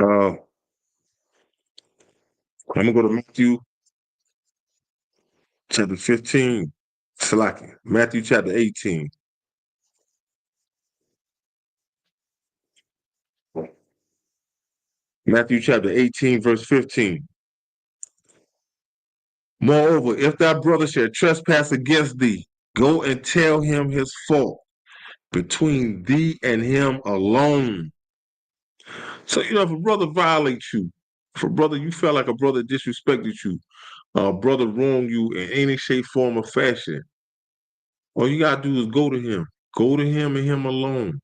Speaker 2: Uh, I'm gonna go to Matthew chapter 15. Salaki. Matthew chapter 18. Matthew chapter 18, verse 15. Moreover, if thy brother shall trespass against thee, go and tell him his fault between thee and him alone. So, if a brother violates you, if a brother, you felt like a brother disrespected you, a brother wronged you in any shape, form, or fashion, all you gotta do is go to him. Go to him and him alone.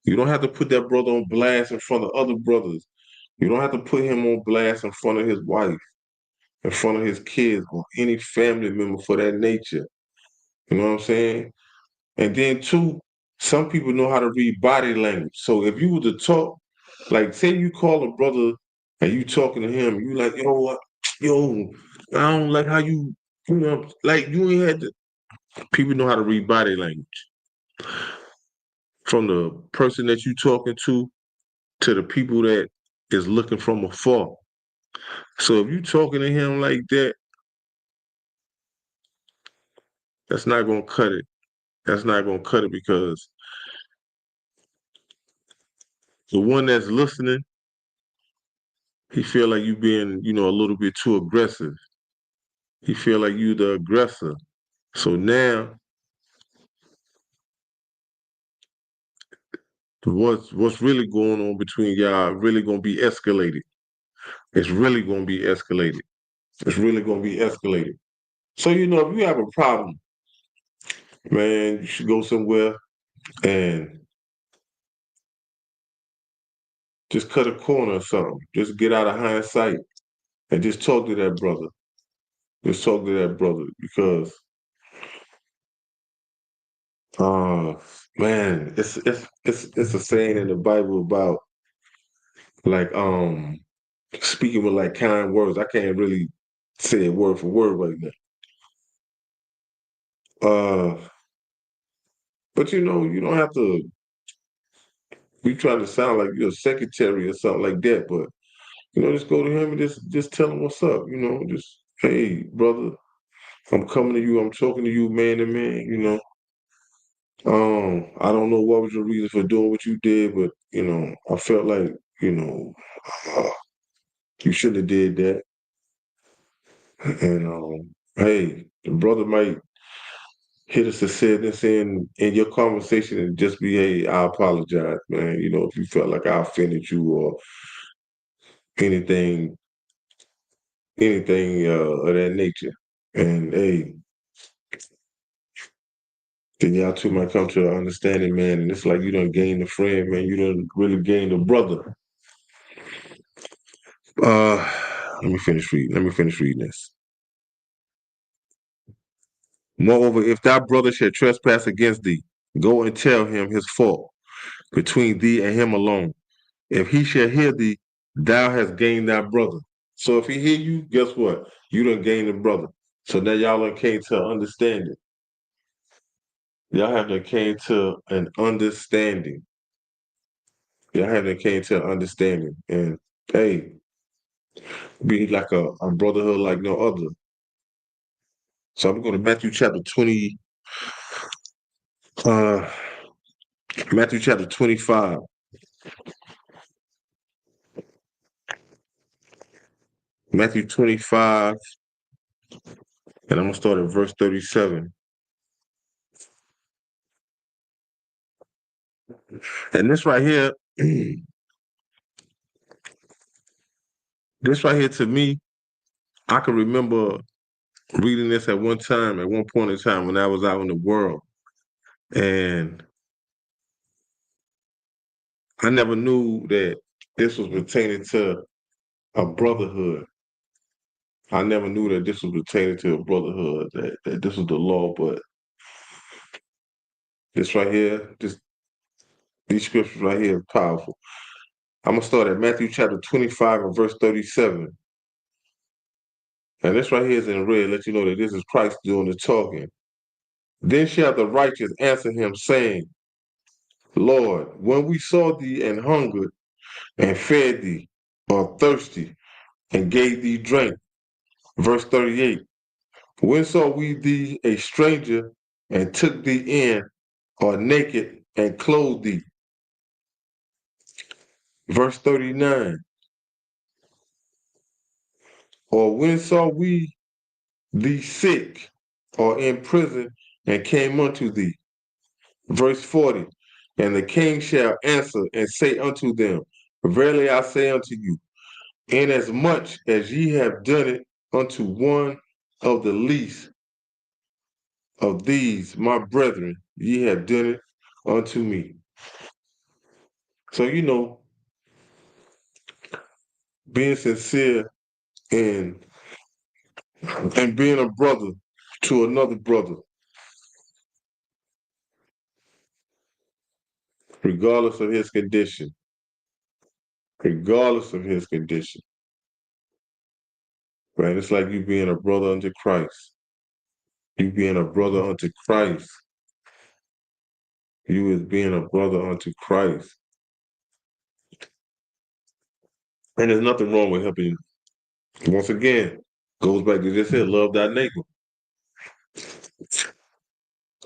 Speaker 2: You don't have to put that brother on blast in front of other brothers. You don't have to put him on blast in front of his wife, in front of his kids, or any family member for that nature. You know what I'm saying? And then two, some people know how to read body language. So if you were to talk, like say you call a brother and you talking to him, you like, yo, what, yo, I don't like how like you ain't had to. People know how to read body language from the person that you talking to the people that is looking from afar. So if you talking to him like that, that's not gonna cut it. That's not gonna cut it because the one that's listening, he feel like you being, a little bit too aggressive. He feel like you the aggressor. So now what's really going on between y'all really gonna be escalated. It's really gonna be escalated. It's really gonna be escalated. So if you have a problem, man, you should go somewhere and just cut a corner or something. Just get out of hindsight and just talk to that brother. Just talk to that brother because uh man, it's a saying in the Bible about like speaking with like kind words. I can't really say it word for word right now. But you don't have to be trying to sound like you're a secretary or something like that. But just go to him and just tell him what's up. Just hey brother, I'm coming to you. I'm talking to you man to man. I don't know what was your reason for doing what you did, but I felt like uh, you shouldn't have did that. And hey, the brother might hit us to say this in your conversation and just be, hey, I apologize, man. If you felt like I offended you or anything, of that nature. And hey, then y'all two might come to an understanding, man. And it's like you done gained a friend, man. You done really gained a brother. Uh, let me finish reading. Let me finish reading this. Moreover, if thy brother shall trespass against thee, go and tell him his fault between thee and him alone. If he shall hear thee, thou hast gained thy brother. So if he hear you, guess what? You done gained a brother. So now y'all done came to an understanding. Y'all have done came to an understanding. Y'all have done came to an understanding. And hey, be like a brotherhood like no other. So I'm going to Matthew chapter 20, uh Matthew chapter 25. Matthew 25, and I'm gonna start at verse 37. And this right here, this right here to me, I can remember reading this at one point in time when I was out in the world. And I never knew that this was pertaining to a brotherhood. I never knew that this was pertaining to a brotherhood, that this was the law, but this right here, these scriptures right here are powerful. I'm gonna start at Matthew chapter 25 and verse 37. And this right here is in red, let you know that this is Christ doing the talking. Then shall the righteous answer him, saying, Lord, when we saw thee and hungered and fed thee, or thirsty and gave thee drink. Verse 38. When saw we thee a stranger and took thee in, or naked and clothed thee? Verse 39. Or when saw we thee sick or in prison and came unto thee? Verse 40. And the king shall answer and say unto them, Verily I say unto you, inasmuch as ye have done it unto one of the least of these, my brethren, ye have done it unto me. So, being sincere and being a brother to another brother, regardless of his condition, regardless of his condition, right? It's like you being a brother unto Christ. You being a brother unto Christ. You is being a brother unto Christ. And there's nothing wrong with helping. Once again, goes back to this here, love thy neighbor.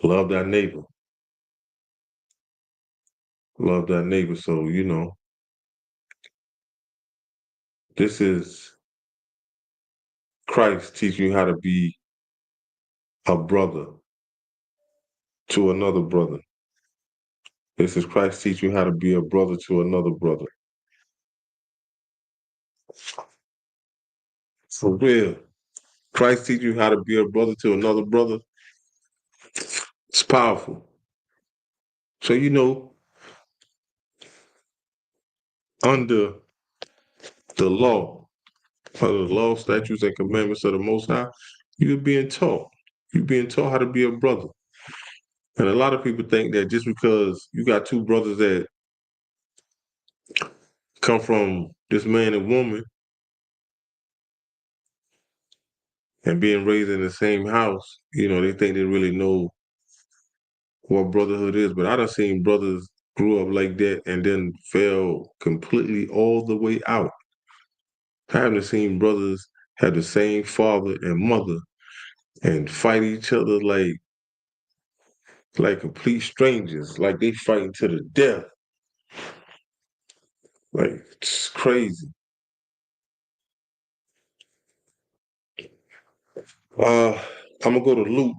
Speaker 2: Love thy neighbor. Love thy neighbor. So, this is Christ teaching you how to be a brother to another brother. This is Christ teaching you how to be a brother to another brother. For real. Christ teach you how to be a brother to another brother. It's powerful. So, under under the law, statutes, and commandments of the Most High, you're being taught. You're being taught how to be a brother. And a lot of people think that just because you got two brothers that come from this man and woman and being raised in the same house, they think they really know what brotherhood is. But I done seen brothers grew up like that and then fell completely all the way out. I haven't seen brothers have the same father and mother and fight each other like complete strangers, like they fighting to the death. Like, it's crazy. I'm gonna go to Luke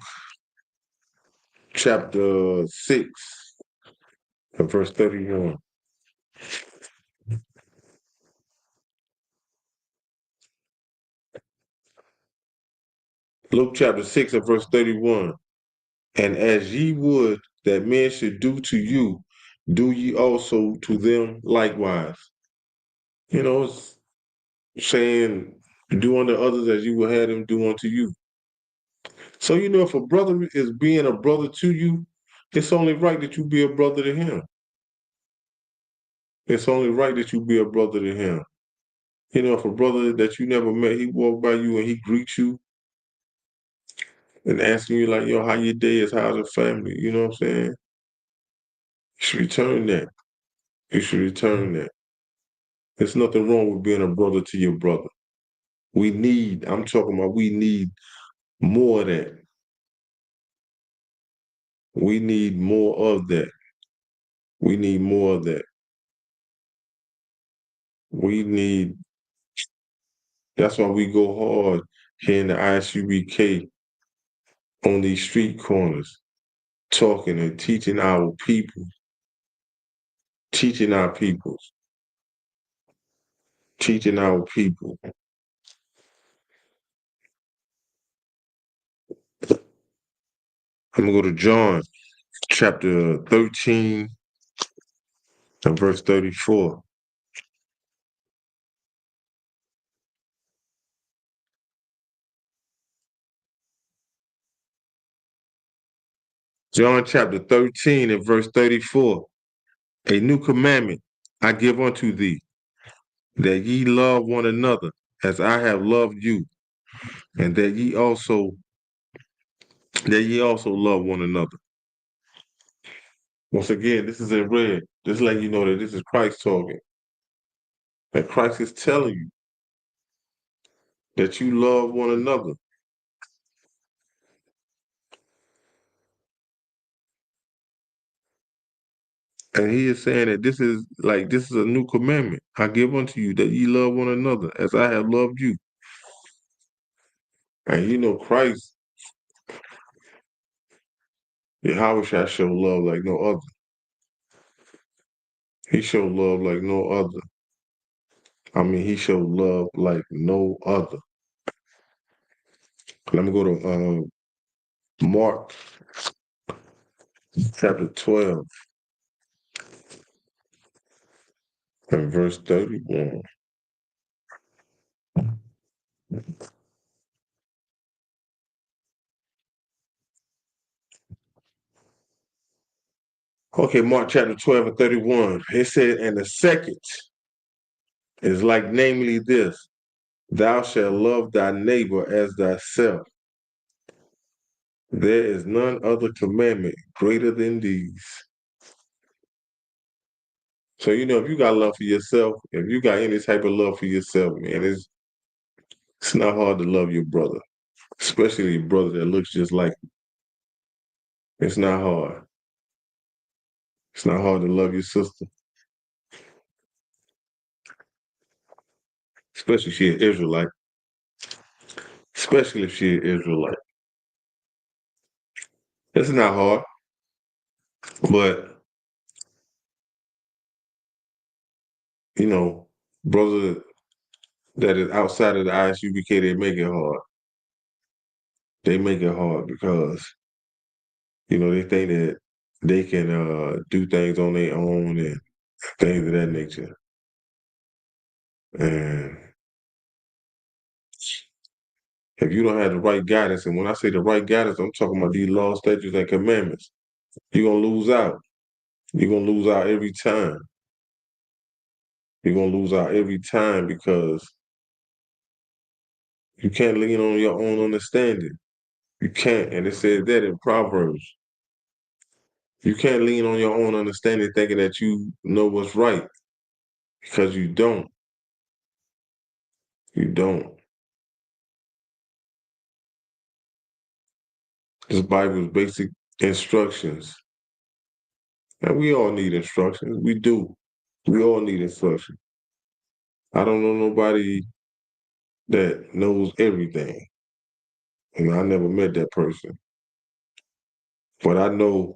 Speaker 2: chapter 6 and verse 31. Luke chapter 6 and verse 31. And as ye would that men should do to you, do ye also to them likewise. It's saying, do unto others as you would have them do unto you. So, if a brother is being a brother to you, it's only right that you be a brother to him. It's only right that you be a brother to him. If a brother that you never met, he walked by you and he greets you and asking you like, yo, how your day is, how's the family? You know what I'm saying? You should return that. You should return that. There's nothing wrong with being a brother to your brother. I'm talking about we need more of that. We need more of that. We need more of that. That's why we go hard here in the ISUBK on these street corners, talking and teaching our people, teaching our people, teaching our people. I'm gonna go to John chapter 13 and verse 34. John chapter 13 and verse 34. A new commandment I give unto thee, that ye love one another as I have loved you. and that ye also love one another. Once again, this is in red. Just letting you know that this is Christ talking. That Christ is telling you that you love one another. And he is saying that this is a new commandment I give unto you, that ye love one another as I have loved you. And you know Christ, Yahweh shall show love like no other. He showed love like no other. I mean, he showed love like no other. Let me go to Mark chapter 12 and verse 31. Okay, Mark chapter 12 and 31. It said, and the second is like namely this, thou shalt love thy neighbor as thyself. There is none other commandment greater than these. So, if you got love for yourself, if you got any type of love for yourself, man, it's not hard to love your brother, especially your brother that looks just like you. It's not hard. It's not hard to love your sister, especially if she an Israelite, especially if she an Israelite. It's not hard, but, brother that is outside of the ISUBK, they make it hard. They make it hard because, they think that they can do things on their own and things of that nature. And if you don't have the right guidance, and when I say the right guidance, I'm talking about these laws, statutes, and commandments, you're going to lose out. You're going to lose out every time. You're going to lose out every time because you can't lean on your own understanding. You can't. And it says that in Proverbs. You can't lean on your own understanding thinking that you know what's right because you don't. You don't. This Bible is basic instructions. And we all need instructions. We do. We all need instruction. I don't know nobody that knows everything. And I never met that person. But I know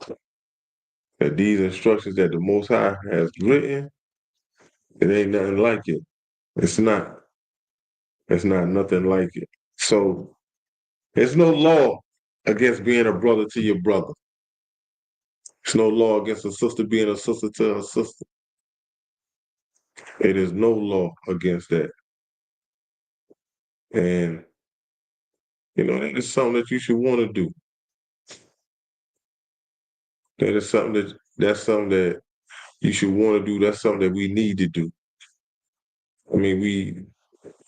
Speaker 2: that these instructions that the Most High has written, it ain't nothing like it. It's not. It's not nothing like it. So there's no law against being a brother to your brother. There's no law against a sister being a sister to her sister. It is no law against that. And, that is something that you should want to do. That's something that you should want to do. That's something that we need to do. I mean,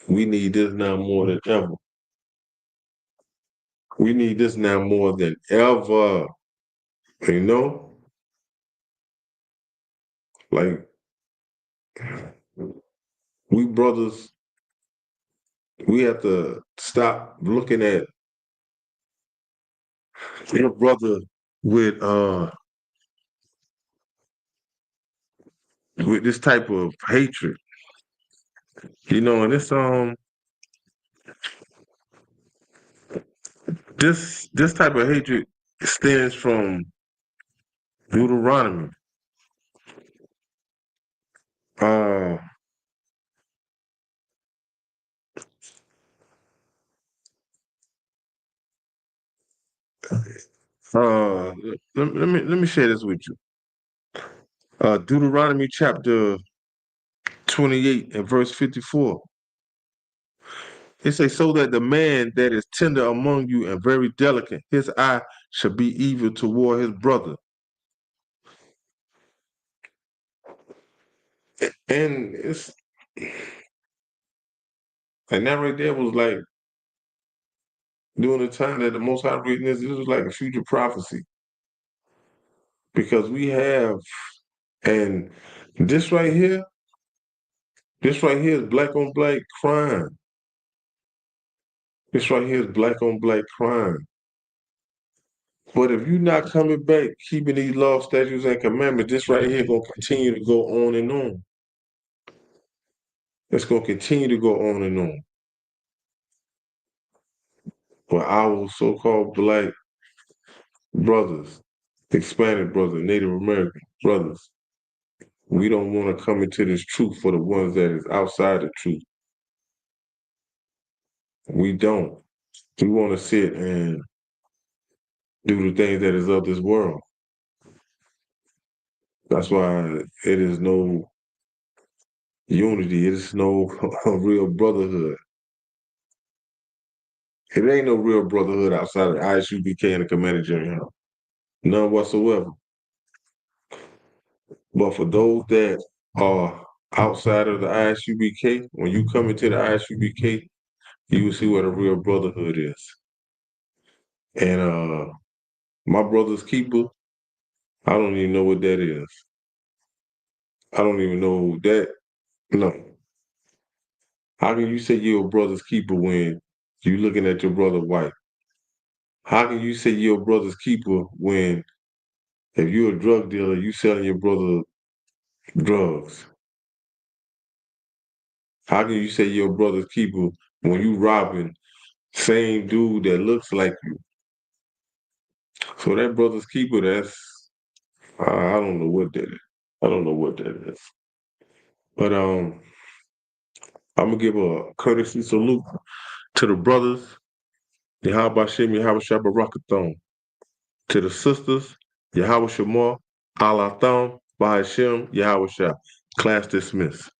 Speaker 2: we need this now more than ever. We need this now more than ever. You know? Like, we brothers, we have to stop looking at your brother with with this type of hatred. And this type of hatred stems from Deuteronomy. Uh uh let me share this with you. Deuteronomy chapter 28 and verse 54. It says, so that the man that is tender among you and very delicate, his eye shall be evil toward his brother. And that right there was like during the time that the Most High written this was like a future prophecy. Because we have, and this right here, this right here is black on black crime. This right here is black on black crime. But if you're not coming back, keeping these laws, statutes, and commandments, this right here gonna continue to go on and on. It's gonna continue to go on and on. But our so-called black brothers, Hispanic brothers, Native American brothers, we don't want to come into this truth for the ones that is outside the truth. We don't. We want to sit and do the things that is of this world. That's why it is no unity. It is no real brotherhood. It ain't no real brotherhood outside of the ISUBK and the Commander General. None whatsoever. But for those that are outside of the ISUBK, when you come into the ISUBK, you will see what a real brotherhood is. And my brother's keeper, I don't even know what that is. I don't even know that. No. How can you say you're a brother's keeper when you looking at your brother white? How can you say you're a brother's keeper when if you're a drug dealer, you selling your brother drugs? How can you say you're a brother's keeper when you robbing same dude that looks like you? So that brother's keeper, I don't know what that is. I don't know what that is. But I'm gonna give a courtesy salute to the brothers, Yahweh Shem, Yahweh Shabbarakathon. To the sisters, Yahweh Shamar, Allah Thon, Bahashem, Yahweh Shah. Class dismissed.